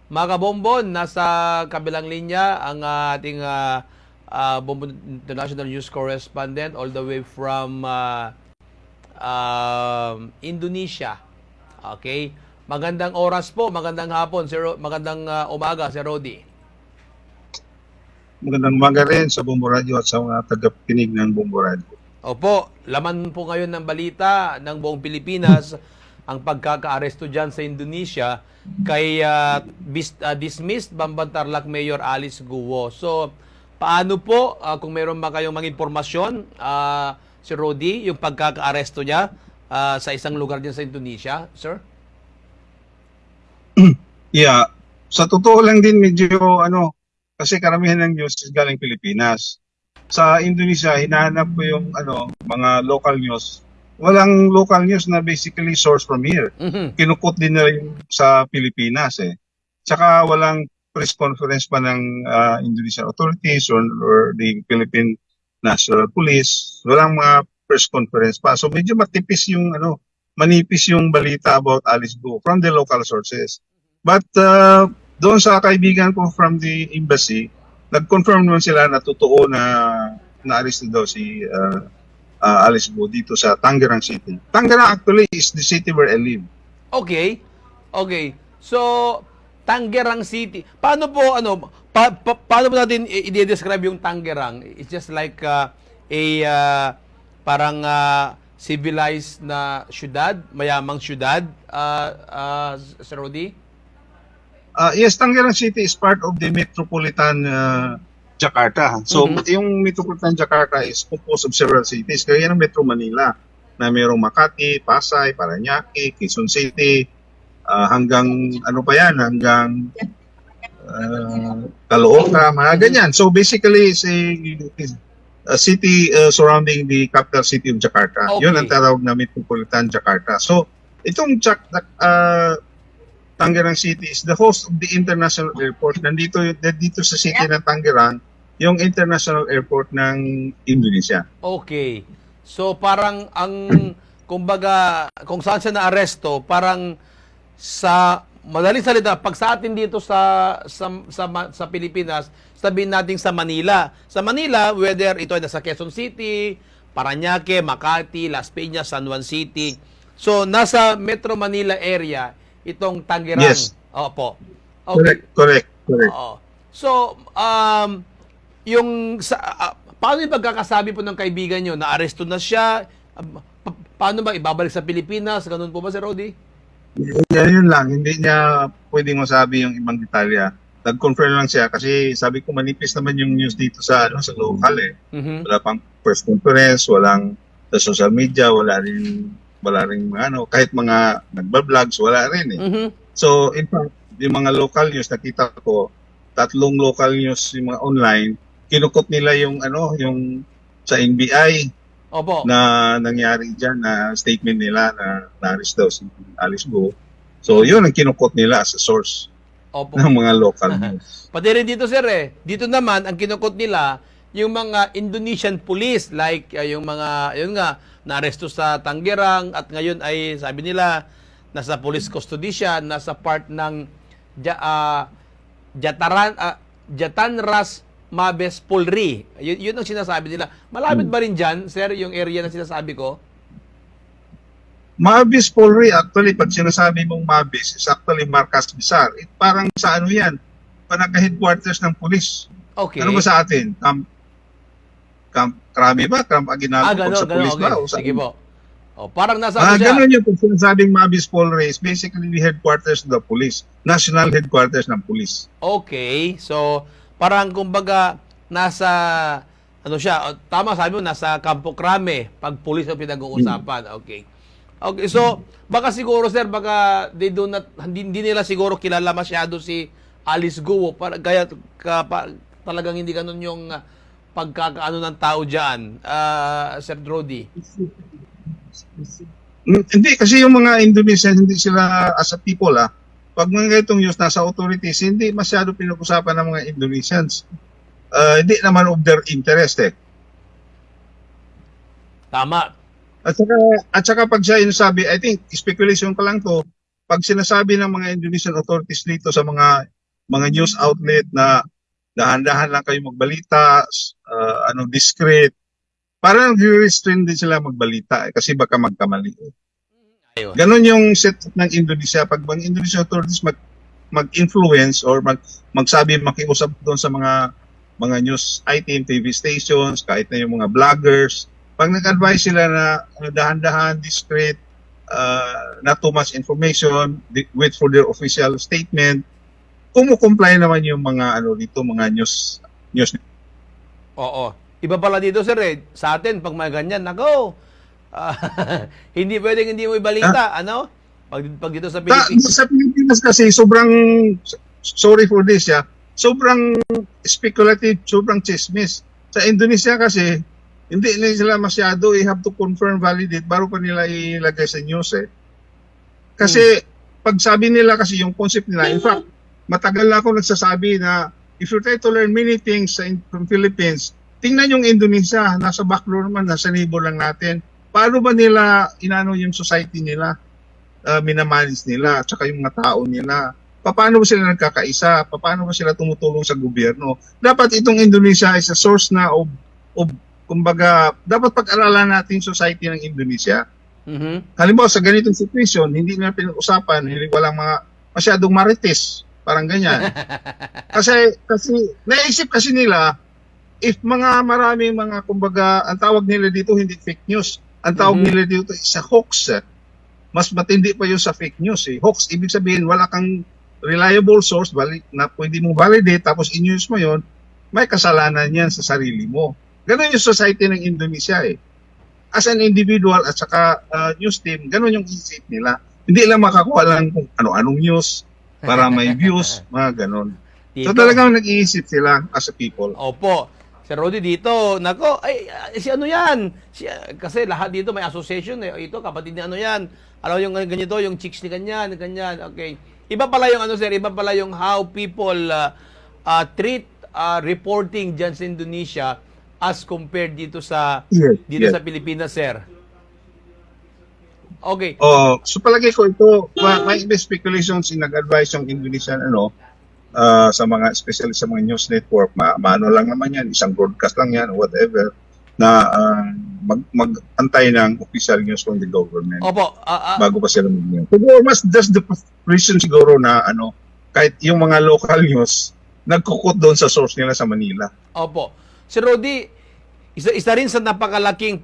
Mga kabombon, nasa kabilang linya ang ating Bombon International News Correspondent all the way from Indonesia. Okay? Magandang oras po, magandang hapon, magandang umaga, Sir Rodi. Magandang umaga rin sa Bumbo Radio at sa mga tagapakinig ng Bumbo Radio. Opo, laman po ngayon ng balita ng buong Pilipinas ang pagkakaaresto dyan sa Indonesia kay dismissed Bamban-Tarlac Mayor Alice Guo. So, paano po, kung mayroon ba kayong mga impormasyon, si Rodi, yung pagkakaaresto niya sa isang lugar dyan sa Indonesia, sir? Yeah, sa totoo lang din medyo kasi karamihan ng news is galing Pilipinas. Sa Indonesia, hinahanap ko yung mga local news. Walang local news na basically source from here. Kinukot din nila yung sa Pilipinas eh. Tsaka walang press conference pa ng Indonesian authorities or the Philippine National Police. Walang mga press conference pa. So medyo manipis yung balita about Alice Guo from the local sources. But doon sa kaibigan ko from the embassy, nag-confirm naman sila na totoo na na-arrest daw si Alice Guo dito sa Tangerang City. Tangerang actually is the city where I live. Okay. Okay. So, Tangerang City. Paano po, paano po natin i-describe yung Tangerang? It's just like parang civilized na syudad, mayamang syudad, Sir Rodi? Yes, Tangerang City is part of the Metropolitan Jakarta. So, yung Metropolitan Jakarta is composed of several cities. Kaya yan ang Metro Manila na mayroong Makati, Pasay, Parañaque, Quezon City, hanggang hanggang Caloocan, mga ganyan. So, basically, it's a city surrounding the capital city of Jakarta. Okay. Yun ang tawag na Metropolitan Jakarta. So, itong Tangerang City is the host of the international airport. Nandito sa city ng Tangerang, yung international airport ng Indonesia. Okay. So parang kumbaga kung saan siya na-aresto, parang sa madaling salita, pag sa atin dito sa Pilipinas, sabihin natin sa Manila. Sa Manila, whether ito ay nasa Quezon City, Parañaque, Makati, Las Piñas, San Juan City. So nasa Metro Manila area itong Tangerang. Yes. Opo. Okay. Correct. Oo. So, paano yung pagkakasabi po ng kaibigan nyo? Na-aresto na siya? Paano ba? Ibabalik sa Pilipinas? Ganun po ba, Sir Rodi? Yun lang. Hindi niya pwedeng masabi yung ibang detalya. Nag-confirm lang siya kasi sabi ko manipis naman yung news dito sa local eh. Wala pang press conference, walang sa social media, wala rin kahit mga nagba-vlogs, wala rin eh. So, in fact, yung mga local news, nakita ko, 3 local news yung mga online, kinukot nila yung sa NBI. Opo. Na nangyari dyan na statement nila na na-arrest daw si Alice Guo. So, yun ang kinukot nila as a source. Opo. Ng mga local news. Pati rin dito, sir eh. Dito naman, ang kinukot nila, yung mga Indonesian police, like yung mga, yun nga, na-aresto sa Tangerang at ngayon ay sabi nila nasa police custody siya, nasa part ng Jatanras Mabes Polri. Yun ang sinasabi nila. Malapit ba rin dyan, sir, yung area na sinasabi ko? Mabis Polri, actually, pag sinasabi mong Mabis, is actually Marcas Bizar. Parang sa yan, panaka-headquarters ng police. Okay. Ano ba sa atin? Krami ba? Aguinaldo sa police okay. ba? Sige po. Parang nasa siya. Ganun yun. Kung sinasabing Mabis Polri is basically the headquarters of the police. National headquarters ng police. Okay. So, parang kumbaga nasa siya, tama sabi mo, nasa Campo Crame, pag police ang pinag-uusapan. Okay. Okay, so baka siguro sir, baka hindi nila siguro kilala masyado si Alice Guo, para kaya talagang hindi ganun yung pagkakaano ng tao diyan, Sir Rodi. Hindi, kasi yung mga Indonesian, hindi sila as a people pag mga itong news nasa authorities, hindi masyado pinag-usapan ng mga Indonesians. Hindi naman of their interest eh. Tama. At saka pag siya sabi, I think speculation pa lang to, pag sinasabi ng mga Indonesian authorities dito sa mga mga news outlet na dahan-dahan lang kayo magbalita, discreet. Parang nag-restrain din sila magbalita kasi baka magkamali. Ayun. Ganon yung setup ng Indonesia. Pag mga Indonesian authorities mag-influence or magsabi, makiusap doon sa mga news item, TV stations, kahit na yung mga vloggers, pag nag-advise sila na dahan-dahan, discreet, not too much information, wait for their official statement, kumukomply naman yung mga mga news. Oo. Iba pala dito, sir, sa atin, pag mga ganyan, nako, ah, hindi pwedeng hindi mo ibalita, ano? Pag dito sa Pilipinas. Sa Pilipinas kasi sobrang, sorry for this, sobrang speculative, sobrang chismis. Sa Indonesia kasi, hindi nila sila masyado, have to confirm, validate, bago pa nila ilagay sa news Kasi, pag sabi nila kasi yung concept nila, in fact, matagal na ako nagsasabi na if you try to learn many things from Philippines, tingnan yung Indonesia, nasa backdoor naman, nasa neighbor lang natin. Paano ba nila inano yung society nila, minamanage nila, at saka yung mga tao nila? Paano ba sila nagkakaisa? Paano ba sila tumutulong sa gobyerno? Dapat itong Indonesia is a source na of kumbaga, dapat pag-aralan natin yung society ng Indonesia. Halimbawa, sa ganitong situation, hindi nila pinag-usapan, hindi walang masyadong marites, parang ganyan. kasi naisip kasi nila, if maraming kumbaga, ang tawag nila dito hindi fake news, ang tawag nila dito is a hoax. Mas matindi pa yun sa fake news. Hoax, ibig sabihin, wala kang reliable source na pwede mong validate, tapos in-use mo yun, may kasalanan yan sa sarili mo. Ganun yung society ng Indonesia As an individual at saka news team, ganun yung isip nila. Hindi lang makakuha lang kung ano-anong news para may views, mga ganun. So talagang nag-iisip sila as a people. Opo. Sir Rudy dito, nako, si ano yan? Kasi lahat dito may association Ito, kapatid ni ano yan. Alam yung ganito, yung chicks ni ganyan. Okay. Iba pala yung sir, iba pala yung how people treat reporting dyan sa Indonesia as compared dito sa sa Pilipinas, sir. Okay. So palagi ko ito, may speculations nag-advise yung Indonesian sa mga, especially sa mga news network, maano lang naman yan, isang broadcast lang yan, whatever, na mag-antay ng official news from the government. Opo. Bago pa sila mag-news. Siguro that's the reason siguro na kahit yung mga local news, nagkukot doon sa source nila sa Manila. Opo. Sir Rudy, isa rin sa napakalaking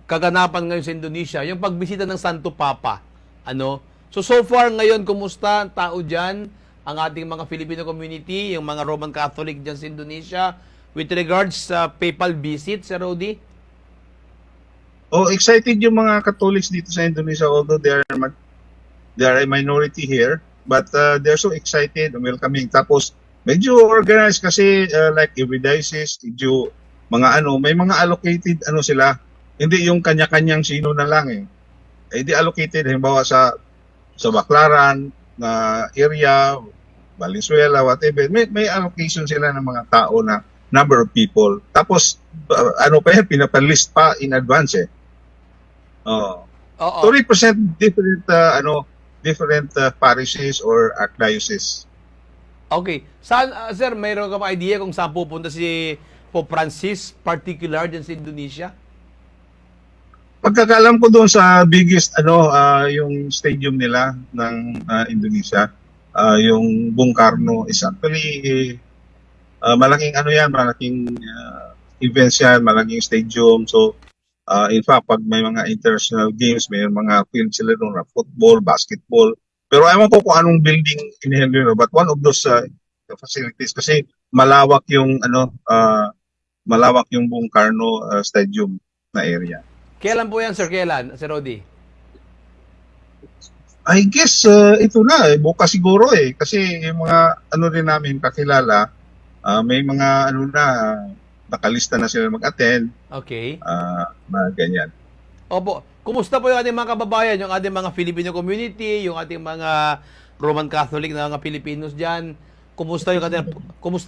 kaganapan ngayon sa Indonesia, yung pagbisita ng Santo Papa. So far ngayon, kumusta ang tao dyan, ang ating mga Filipino community, yung mga Roman Catholic dyan sa Indonesia, with regards sa papal visit, Sir Rudy? Excited yung mga Catholics dito sa Indonesia, although they are a minority here, but they're so excited, welcoming. Tapos, medyo organized kasi like every diocese, may mga allocated sila. Hindi yung kanya-kanyang sino na lang di allocated halimbawa sa Baclaran na area, Valenzuela, whatever. May allocation sila ng mga tao na number of people. Tapos pinapalist pa in advance to represent different different parishes or archdioceses. Okay. Saan, sir, mayroon ka ba idea kung saan pupunta si Pope Francis, particular dyan sa Indonesia? Pagkakalam ko doon sa biggest, yung stadium nila ng Indonesia, yung Bung Karno is actually malaking malaking events yan, malaking stadium. So, in fact, pag may mga international games, may mga field sila doon na football, basketball. Pero ewan ko kung anong building in but one of those facilities kasi malawak yung Bung Karno Stadium na area. Kailan po yan, sir? Kailan, Sir Rudy? I guess ito na bukas siguro kasi yung mga rin namin kakilala, may mga nakalista na sila mag-attend. Okay. Mga ganyan. Opo. Kumusta po yung ating mga kababayan, yung ating mga Filipino community, yung ating mga Roman Catholic na mga Filipinos dyan? Kumusta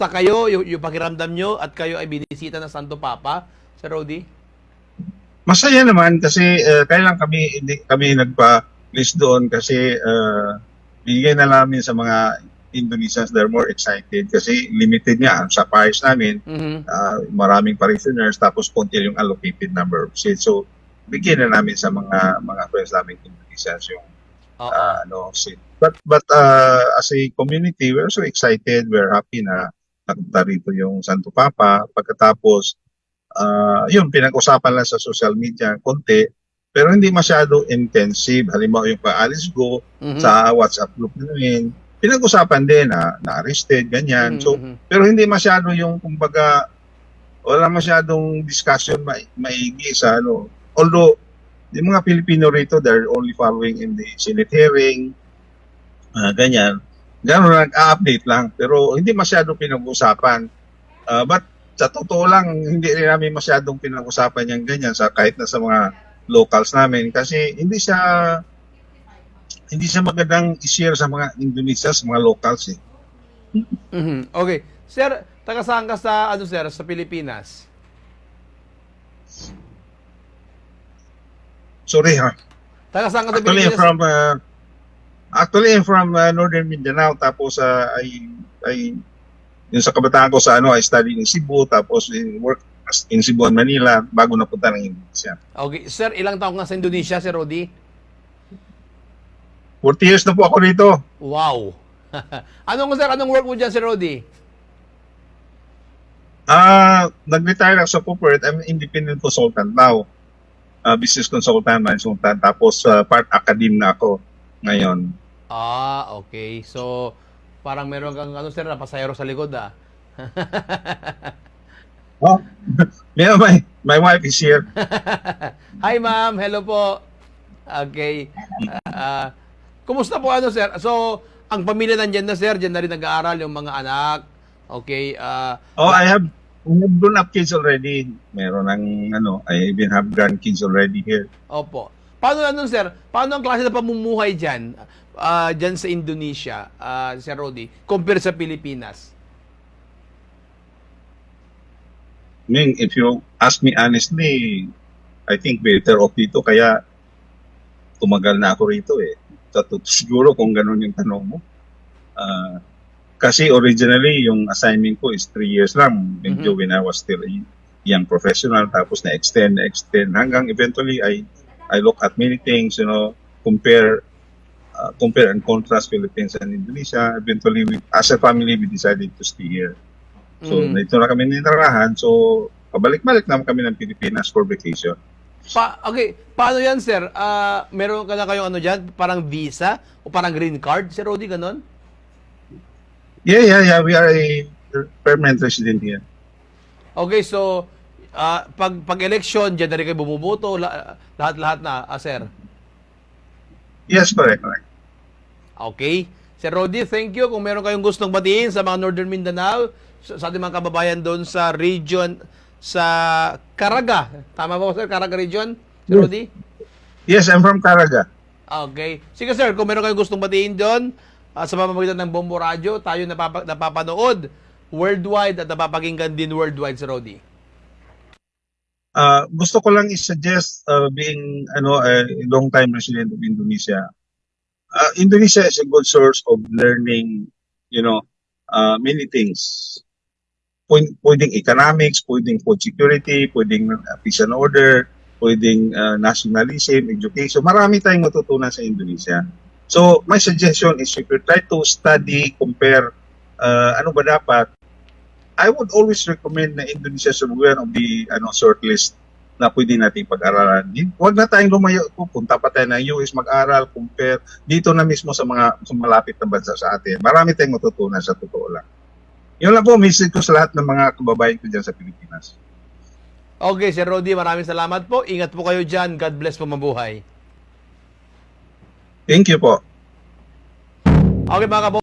kayo, yung pakiramdam nyo at kayo ay binisita ng Santo Papa, Sir Rudy? Masaya naman kasi kailan kami nagpa-list doon kasi bigyan na namin sa mga Indonesians, they're more excited kasi limited nga ang supplies namin. Mhm. Maraming parishioners, tapos konti yung allocated number of seats. So, bigyan na namin sa mga friends namin Indonesians yung Oo. seat. But as a community, we're so excited, we're happy na napunta rito yung Santo Papa. Pagkatapos, yun, pinag-usapan lang sa social media, konti, pero hindi masyado intensive. Halimbawa yung pa-Alice Go, Mhm. sa WhatsApp group namin, pinag-usapan din na na-arrested, ganyan. So, Mhm. pero hindi masyado yung, kumbaga, wala masyadong discussion maigi sa ano. Although, yung mga Pilipino rito, they're only following in the Senate hearing, ganyan. Gano'n, nag-update lang. Pero hindi masyadong pinag-usapan. But sa totoo lang, hindi rin namin masyadong pinag-usapan yung ganyan kahit na sa mga locals namin kasi hindi siya magandang i-share sa mga Indonesia, sa mga locals eh. Mhm. Okay. Sir, taga saan ka sa ano sir, sa Pilipinas? Sorry ha. Taga saan ka sa Actually, Pilipinas? I'm from Northern Mindanao, tapos yung sa kabataan ko sa I studied in Cebu, tapos work in Cebu and Manila bago napunta ng Indonesia. Okay. Sir, ilang taong ka sa Indonesia, Sir Rodi? 40 years na po ako rito. Wow. Anong work mo dyan, Sir Rodi? Nag-retire ako sa corporate. I'm an independent consultant now. Business consultant, consultant. Tapos part academe na ako ngayon. Okay. So, parang meron kang sir, na pasahero sa likod Oh, yeah, my wife is here. Hi, ma'am. Hello po. Okay. Kumusta po sir? So, ang pamilya nandiyan na, sir. Diyan na rin nag-aaral yung mga anak. Okay. I have grown-up kids already. Meron ng I even have grandkids already here. Opo. Paano sir? Paano ang klase na pamumuhay diyan? Diyan sa Indonesia, Sir Rodi, compare sa Pilipinas? I mean, if you ask me honestly, I think better off dito kaya tumagal na ako rito eh. Siguro kung ganun yung tanong mo. Kasi originally, yung assignment ko is 3 years lang. Medyo when I was still a young professional, tapos na-extend hanggang eventually I look at many things, compare and contrast Philippines and Indonesia. Eventually, as a family, we decided to stay here. So, dito na kami nitirahan. So, pabalik-balik naman kami ng Pilipinas for vacation. Okay, paano yan, sir? Meron ka na kayong dyan? Parang visa? O parang green card, Sir Rodi, ganon? Yeah. We are a permanent resident here. Okay, so, pag-election, dyan na rin kayo bumuboto, lahat-lahat na, sir? Yes, correct. Okay. Sir Rodi, thank you. Kung meron kayong gustong batiin sa mga Northern Mindanao, sa ating mga kababayan doon sa region, sa Caraga. Tama ba, sir? Caraga region? Sir Rodi? Yes, I'm from Caraga. Okay. Sige, sir. Kung meron kayong gustong batiin doon, sa pamamagitan ng Bombo Radio, tayo napapanood worldwide at napapakinggan din worldwide, Sir Rodi. Gusto ko lang i-suggest being a long-time resident of Indonesia. Indonesia is a good source of learning, many things. Pwedeng economics, pwedeng food security, pwedeng peace and order, pwedeng nationalism, education. Marami tayong matutunan sa Indonesia. So, my suggestion is if you try to study, compare, ano ba dapat, I would always recommend na Indonesia should be one of the shortlist na pwede natin pag-aralan. Huwag na tayong lumayo, pupunta pa tayo ng US mag-aral, compare, dito na mismo sa mga malapit na bansa sa atin. Marami tayong matutunan sa totoo lang. Yun lang po, message ko sa lahat ng mga kababayan ko dyan sa Pilipinas. Okay, Sir Rodi, maraming salamat po. Ingat po kayo dyan. God bless po, mabuhay. Thank you po. Okay, mga